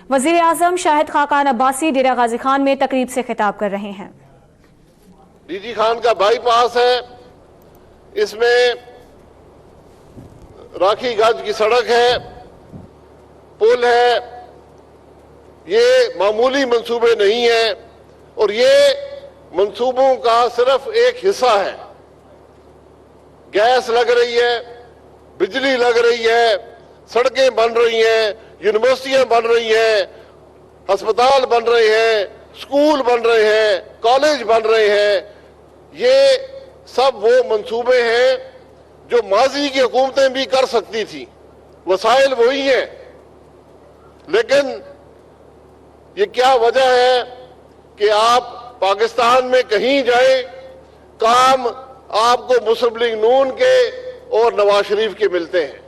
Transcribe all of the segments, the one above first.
وزیر اعظم شاہد خاقان عباسی ڈیرہ غازی خان میں تقریب سے خطاب کر رہے ہیں۔ ڈی جی خان کا بائی پاس ہے، اس میں راکھی گنج کی سڑک ہے، پل ہے، یہ معمولی منصوبے نہیں ہیں اور یہ منصوبوں کا صرف ایک حصہ ہے۔ گیس لگ رہی ہے، بجلی لگ رہی ہے، سڑکیں بن رہی ہیں، یونیورسٹیاں بن رہی ہیں، ہسپتال بن رہے ہیں، اسکول بن رہے ہیں، کالج بن رہے ہیں۔ یہ سب وہ منصوبے ہیں جو ماضی کی حکومتیں بھی کر سکتی تھیں، وسائل وہی ہیں، لیکن یہ کیا وجہ ہے کہ آپ پاکستان میں کہیں جائیں کام آپ کو مسلم لیگ نون کے اور نواز شریف کے ملتے ہیں۔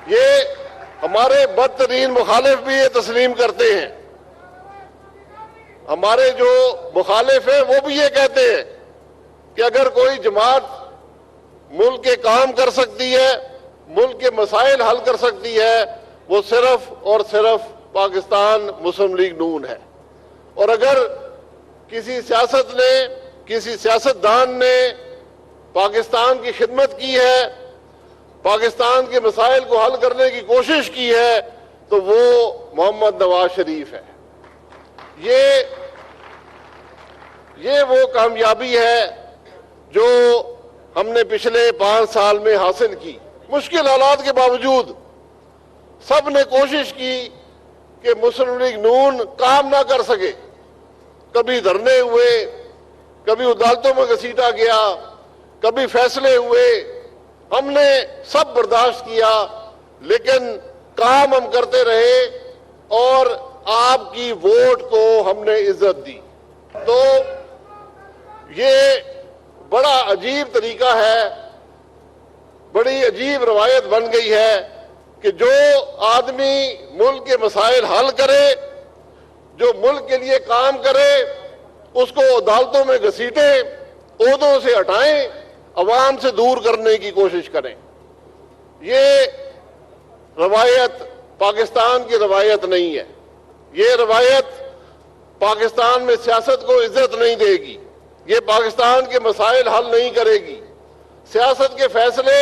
یہ ہمارے بدترین مخالف بھی یہ تسلیم کرتے ہیں، ہمارے جو مخالف ہیں وہ بھی یہ کہتے ہیں کہ اگر کوئی جماعت ملک کے کام کر سکتی ہے، ملک کے مسائل حل کر سکتی ہے، وہ صرف اور صرف پاکستان مسلم لیگ نون ہے۔ اور اگر کسی سیاستدان نے پاکستان کی خدمت کی ہے، پاکستان کے مسائل کو حل کرنے کی کوشش کی ہے، تو وہ محمد نواز شریف ہے۔ یہ وہ کامیابی ہے جو ہم نے پچھلے 5 سال میں حاصل کی۔ مشکل حالات کے باوجود سب نے کوشش کی کہ مسلم لیگ نون کام نہ کر سکے، کبھی دھرنے ہوئے، کبھی عدالتوں میں گھسیٹا گیا، کبھی فیصلے ہوئے، ہم نے سب برداشت کیا، لیکن کام ہم کرتے رہے اور آپ کی ووٹ کو ہم نے عزت دی۔ تو یہ بڑا عجیب طریقہ ہے، بڑی عجیب روایت بن گئی ہے کہ جو آدمی ملک کے مسائل حل کرے، جو ملک کے لیے کام کرے، اس کو عدالتوں میں گھسیٹیں، عہدوں سے ہٹائیں، عوام سے دور کرنے کی کوشش کریں۔ یہ روایت پاکستان کی روایت نہیں ہے، یہ روایت پاکستان میں سیاست کو عزت نہیں دے گی، یہ پاکستان کے مسائل حل نہیں کرے گی۔ سیاست کے فیصلے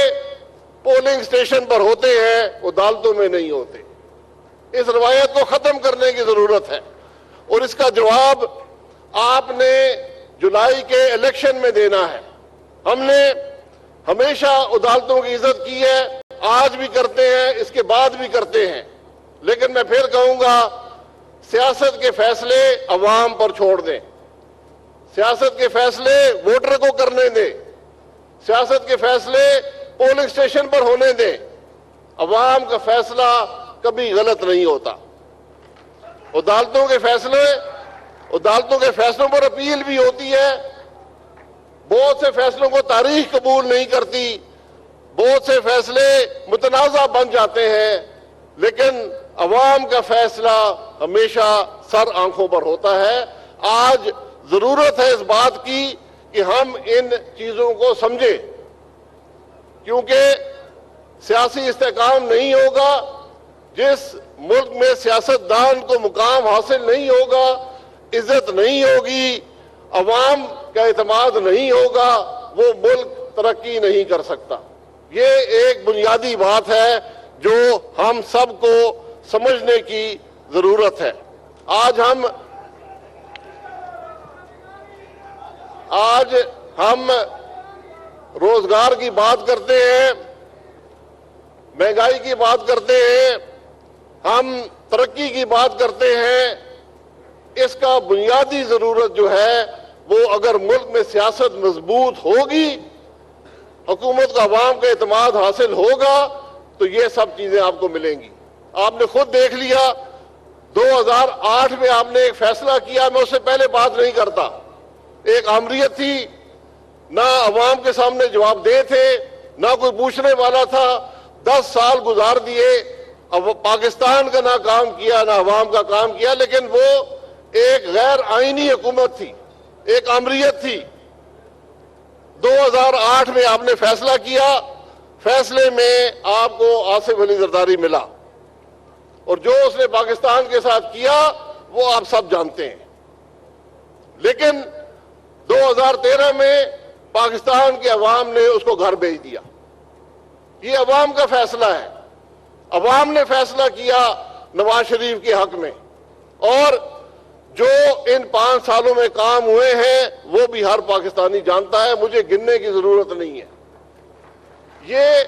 پولنگ سٹیشن پر ہوتے ہیں، عدالتوں میں نہیں ہوتے۔ اس روایت کو ختم کرنے کی ضرورت ہے اور اس کا جواب آپ نے جولائی کے الیکشن میں دینا ہے۔ ہم نے ہمیشہ عدالتوں کی عزت کی ہے، آج بھی کرتے ہیں، اس کے بعد بھی کرتے ہیں، لیکن میں پھر کہوں گا سیاست کے فیصلے عوام پر چھوڑ دیں، سیاست کے فیصلے ووٹر کو کرنے دیں، سیاست کے فیصلے پولنگ سٹیشن پر ہونے دیں۔ عوام کا فیصلہ کبھی غلط نہیں ہوتا۔ عدالتوں کے فیصلوں پر اپیل بھی ہوتی ہے، بہت سے فیصلوں کو تاریخ قبول نہیں کرتی، بہت سے فیصلے متنازع بن جاتے ہیں، لیکن عوام کا فیصلہ ہمیشہ سر آنکھوں پر ہوتا ہے۔ آج ضرورت ہے اس بات کی کہ ہم ان چیزوں کو سمجھیں، کیونکہ سیاسی استحکام نہیں ہوگا جس ملک میں سیاستدان کو مقام حاصل نہیں ہوگا، عزت نہیں ہوگی، عوام کا اعتماد نہیں ہوگا، وہ ملک ترقی نہیں کر سکتا۔ یہ ایک بنیادی بات ہے جو ہم سب کو سمجھنے کی ضرورت ہے۔ آج ہم روزگار کی بات کرتے ہیں، مہنگائی کی بات کرتے ہیں، ہم ترقی کی بات کرتے ہیں۔ اس کا بنیادی ضرورت جو ہے وہ اگر ملک میں سیاست مضبوط ہوگی، حکومت کا عوام کا اعتماد حاصل ہوگا، تو یہ سب چیزیں آپ کو ملیں گی۔ آپ نے خود دیکھ لیا 2008 میں آپ نے ایک فیصلہ کیا، میں اس سے پہلے بات نہیں کرتا، ایک آمریت تھی، نہ عوام کے سامنے جواب دہ تھے، نہ کوئی پوچھنے والا تھا، 10 سال گزار دیے، اب پاکستان کا نہ کام کیا نہ عوام کا کام کیا، لیکن وہ ایک غیر آئینی حکومت تھی، ایک آمریت تھی۔ 2008 میں آپ نے فیصلہ کیا، فیصلے میں آپ کو آصف علی زرداری ملا اور جو اس نے پاکستان کے ساتھ کیا وہ آپ سب جانتے ہیں. لیکن 2013 میں پاکستان کے عوام نے اس کو گھر بھیج دیا. یہ عوام کا فیصلہ ہے. عوام نے فیصلہ کیا نواز شریف کے حق میں, اور جو ان 5 سالوں میں کام ہوئے ہیں وہ بھی ہر پاکستانی جانتا ہے, مجھے گننے کی ضرورت نہیں ہے. یہ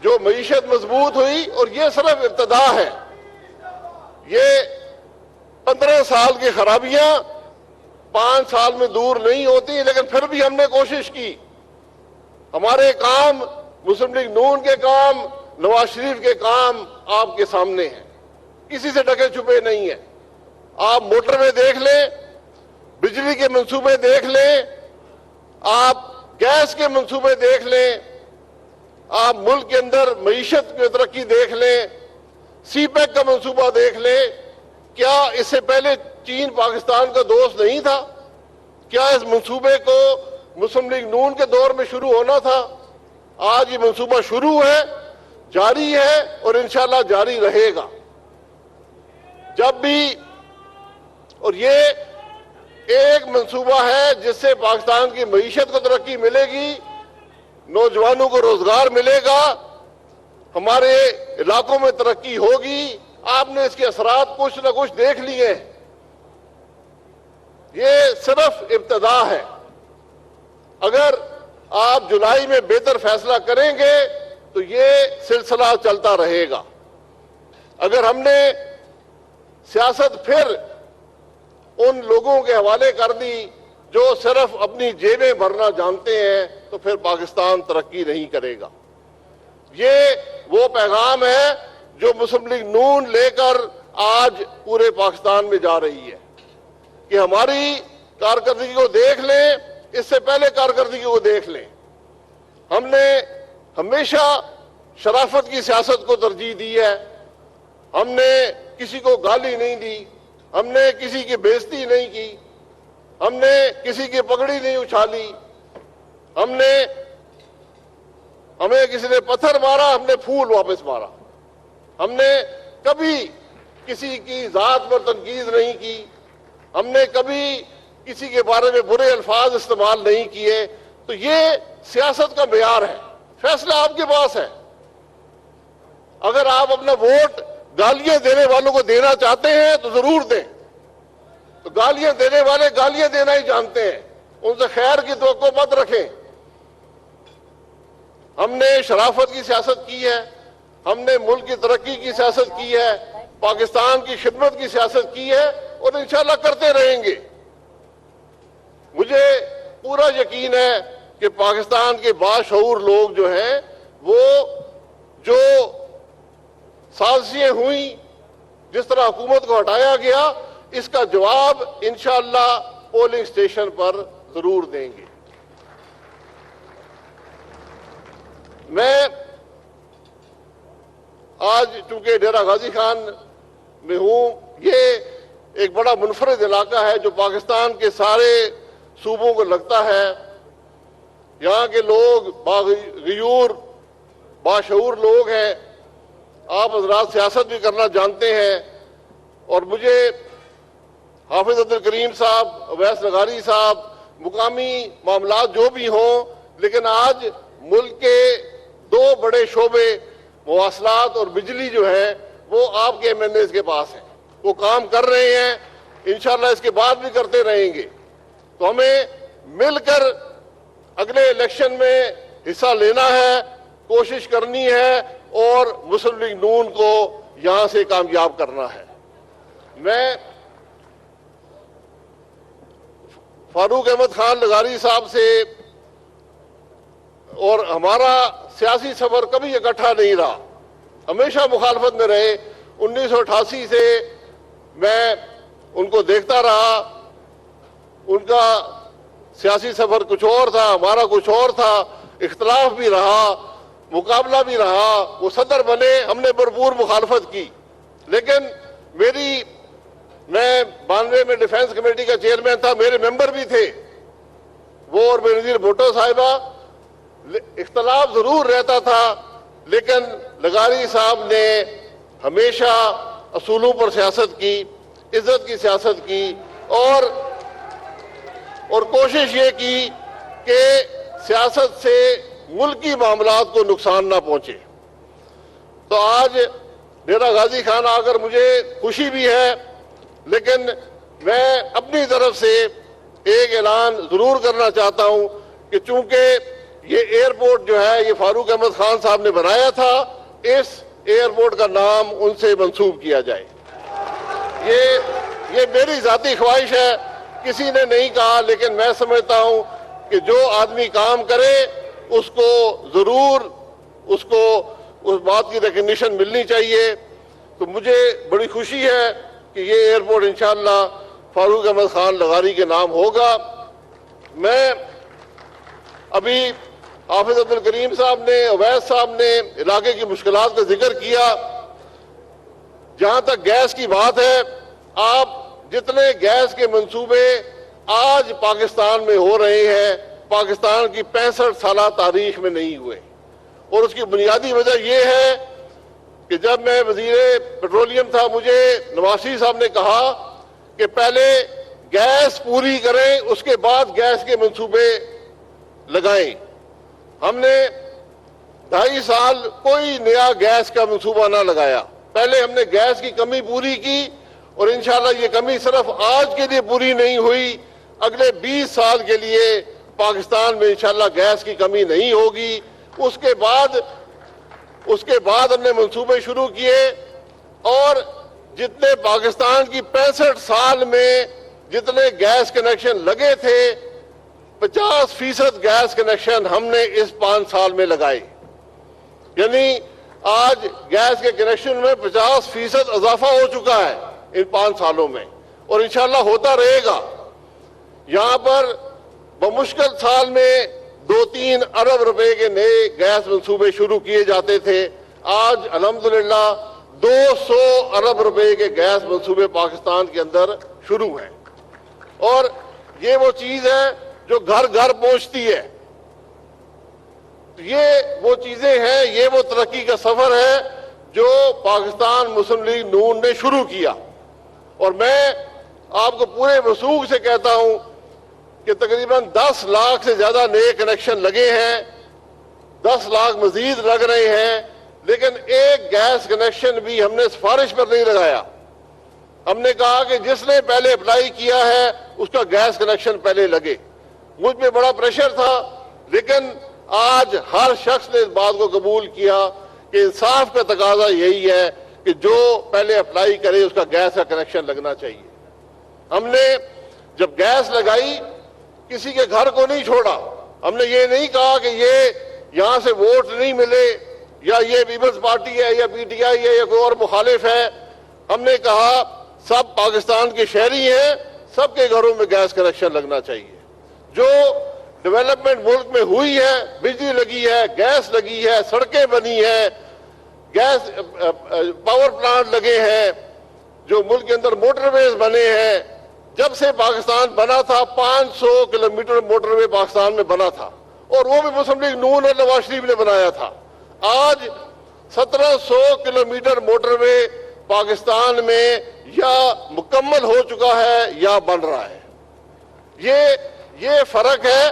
جو معیشت مضبوط ہوئی, اور یہ صرف ابتدا ہے. یہ 15 سال کی خرابیاں 5 سال میں دور نہیں ہوتی, لیکن پھر بھی ہم نے کوشش کی. ہمارے کام, مسلم لیگ نون کے کام, نواز شریف کے کام آپ کے سامنے ہیں, کسی سے ڈھکے چھپے نہیں ہیں. آپ موٹر وے دیکھ لیں, بجلی کے منصوبے دیکھ لیں, آپ گیس کے منصوبے دیکھ لیں, آپ ملک کے اندر معیشت کی ترقی دیکھ لیں, سی پیک کا منصوبہ دیکھ لیں. کیا اس سے پہلے چین پاکستان کا دوست نہیں تھا؟ کیا اس منصوبے کو مسلم لیگ نون کے دور میں شروع ہونا تھا؟ آج یہ منصوبہ شروع ہے, جاری ہے, اور انشاءاللہ جاری رہے گا. جب بھی, اور یہ ایک منصوبہ ہے جس سے پاکستان کی معیشت کو ترقی ملے گی, نوجوانوں کو روزگار ملے گا, ہمارے علاقوں میں ترقی ہوگی. آپ نے اس کے اثرات کچھ نہ کچھ دیکھ لیے. یہ صرف ابتدا ہے. اگر آپ جولائی میں بہتر فیصلہ کریں گے تو یہ سلسلہ چلتا رہے گا. اگر ہم نے سیاست پھر ان لوگوں کے حوالے کر دی جو صرف اپنی جیبیں بھرنا جانتے ہیں, تو پھر پاکستان ترقی نہیں کرے گا. یہ وہ پیغام ہے جو مسلم لیگ نون لے کر آج پورے پاکستان میں جا رہی ہے کہ ہماری کارکردگی کو دیکھ لیں, اس سے پہلے کارکردگی کو دیکھ لیں. ہم نے ہمیشہ شرافت کی سیاست کو ترجیح دی ہے. ہم نے کسی کو گالی نہیں دی, ہم نے کسی کی بےزتی نہیں کی, ہم نے کسی کی پگڑی نہیں اچھالی, ہمیں کسی نے پتھر مارا, ہم نے پھول واپس مارا. ہم نے کبھی کسی کی ذات پر تنقید نہیں کی, ہم نے کبھی کسی کے بارے میں برے الفاظ استعمال نہیں کیے. تو یہ سیاست کا معیار ہے. فیصلہ آپ کے پاس ہے. اگر آپ اپنا ووٹ گالیاں دینے والوں کو دینا چاہتے ہیں تو ضرور دیں. تو گالیاں دینے والے گالیاں دینا ہی جانتے ہیں, ان سے خیر کی توقع مت رکھیں. ہم نے شرافت کی سیاست کی ہے, ہم نے ملک کی ترقی کی سیاست کی ہے, پاکستان کی خدمت کی سیاست کی ہے, اور انشاءاللہ کرتے رہیں گے. مجھے پورا یقین ہے کہ پاکستان کے باشعور لوگ جو ہیں, وہ جو سازشیں ہوئیں, جس طرح حکومت کو ہٹایا گیا, اس کا جواب انشاءاللہ پولنگ سٹیشن پر ضرور دیں گے. میں آج چونکہ ڈیرہ غازی خان میں ہوں, یہ ایک بڑا منفرد علاقہ ہے جو پاکستان کے سارے صوبوں کو لگتا ہے. یہاں کے لوگ باغیور باشعور لوگ ہیں. آپ حضرات سیاست بھی کرنا جانتے ہیں, اور مجھے حافظ عبد الکریم صاحب, اویس نغاری صاحب, مقامی معاملات جو بھی ہوں, لیکن آج ملک کے 2 بڑے شعبے مواصلات اور بجلی جو ہے وہ آپ کے MNAs کے پاس ہیں. وہ کام کر رہے ہیں, انشاءاللہ اس کے بعد بھی کرتے رہیں گے. تو ہمیں مل کر اگلے الیکشن میں حصہ لینا ہے, کوشش کرنی ہے, اور مسلم لیگ نون کو یہاں سے کامیاب کرنا ہے. میں فاروق احمد خان لغاری صاحب سے, اور ہمارا سیاسی سفر کبھی اکٹھا نہیں رہا, ہمیشہ مخالفت میں رہے. 1988 سے میں ان کو دیکھتا رہا. ان کا سیاسی سفر کچھ اور تھا, ہمارا کچھ اور تھا, اختلاف بھی رہا, مقابلہ بھی رہا. وہ صدر بنے, ہم نے بھرپور مخالفت کی. لیکن میں 92 میں ڈیفنس کمیٹی کا چیئرمین تھا, میرے ممبر بھی تھے وہ اور بینظیر بھٹو صاحبہ. اختلاف ضرور رہتا تھا, لیکن لغاری صاحب نے ہمیشہ اصولوں پر سیاست کی، عزت کی سیاست کی اور کوشش یہ کی کہ سیاست سے ملکی معاملات کو نقصان نہ پہنچے۔ تو آج ڈیرہ غازی خان آ کر مجھے خوشی بھی ہے، لیکن میں اپنی طرف سے ایک اعلان ضرور کرنا چاہتا ہوں کہ چونکہ یہ ایئرپورٹ جو ہے یہ فاروق احمد خان صاحب نے بنایا تھا، اس ایئرپورٹ کا نام ان سے منسوب کیا جائے۔ یہ میری ذاتی خواہش ہے، کسی نے نہیں کہا، لیکن میں سمجھتا ہوں کہ جو آدمی کام کرے اس کو ضرور اس بات کی ریکگنیشن ملنی چاہیے۔ تو مجھے بڑی خوشی ہے کہ یہ ایئرپورٹ انشاءاللہ فاروق احمد خان لغاری کے نام ہوگا۔ میں ابھی حافظ عبد الکریم صاحب نے، اویس صاحب نے علاقے کی مشکلات کا ذکر کیا۔ جہاں تک گیس کی بات ہے، آپ جتنے گیس کے منصوبے آج پاکستان میں ہو رہے ہیں، پاکستان کی 65 سالہ تاریخ میں نہیں ہوئے، اور اس کی بنیادی وجہ یہ ہے کہ جب میں وزیر پیٹرولیم تھا، مجھے نواز شریف صاحب نے کہا کہ پہلے گیس پوری کریں، اس کے بعد گیس کے منصوبے لگائیں۔ ہم نے 2.5 سال کوئی نیا گیس کا منصوبہ نہ لگایا۔ پہلے ہم نے گیس کی کمی پوری کی، اور انشاءاللہ یہ کمی صرف آج کے لیے پوری نہیں ہوئی، اگلے 20 سال کے لیے پاکستان میں انشاءاللہ گیس کی کمی نہیں ہوگی۔ اس کے بعد ہم نے منصوبے شروع کیے، اور جتنے پاکستان کی 65 سال میں جتنے گیس کنیکشن لگے تھے، 50% گیس کنیکشن ہم نے اس 5 سال میں لگائے۔ یعنی آج گیس کے کنیکشن میں 50% اضافہ ہو چکا ہے ان 5 سالوں میں، اور انشاءاللہ ہوتا رہے گا۔ یہاں پر بمشکل سال میں 2-3 ارب روپے کے نئے گیس منصوبے شروع کیے جاتے تھے، آج الحمدللہ 200 ارب روپے کے گیس منصوبے پاکستان کے اندر شروع ہیں، اور یہ وہ چیز ہے جو گھر گھر پہنچتی ہے۔ یہ وہ چیزیں ہیں، یہ وہ ترقی کا سفر ہے جو پاکستان مسلم لیگ نون نے شروع کیا، اور میں آپ کو پورے وثوق سے کہتا ہوں کہ تقریباً 10 لاکھ سے زیادہ نئے کنیکشن لگے ہیں، 10 لاکھ مزید لگ رہے ہیں، لیکن ایک گیس کنیکشن بھی ہم نے سفارش پر نہیں لگایا۔ ہم نے کہا کہ جس نے پہلے اپلائی کیا ہے اس کا گیس کنیکشن پہلے لگے۔ مجھ پہ بڑا پریشر تھا، لیکن آج ہر شخص نے اس بات کو قبول کیا کہ انصاف کا تقاضا یہی ہے کہ جو پہلے اپلائی کرے اس کا گیس کا کنیکشن لگنا چاہیے۔ ہم نے جب گیس لگائی کسی کے گھر کو نہیں چھوڑا، ہم نے یہ نہیں کہا کہ یہ یہاں سے ووٹ نہیں ملے، یا یہ پیپلز پارٹی ہے، یا پی ٹی آئی ہے، یا کوئی اور مخالف ہے۔ ہم نے کہا سب پاکستان کے شہری ہیں، سب کے گھروں میں گیس کنیکشن لگنا چاہیے۔ جو ڈیولپمنٹ ملک میں ہوئی ہے، بجلی لگی ہے، گیس لگی ہے، سڑکیں بنی ہیں، گیس پاور پلانٹ لگے ہیں، جو ملک کے اندر موٹر ویز بنے ہیں۔ جب سے پاکستان بنا تھا 500 کلومیٹر موٹر وے پاکستان میں بنا تھا، اور وہ بھی مسلم لیگ نون اور نواز شریف نے بنایا تھا۔ آج 1700 کلومیٹر موٹر وے پاکستان میں یا مکمل ہو چکا ہے یا بن رہا ہے۔ یہ فرق ہے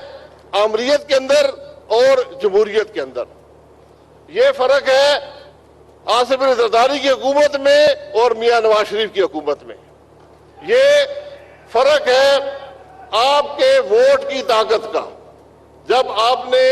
آمریت کے اندر اور جمہوریت کے اندر۔ یہ فرق ہے آصف علی زرداری کی حکومت میں اور میاں نواز شریف کی حکومت میں۔ یہ فرق ہے آپ کے ووٹ کی طاقت کا۔ جب آپ نے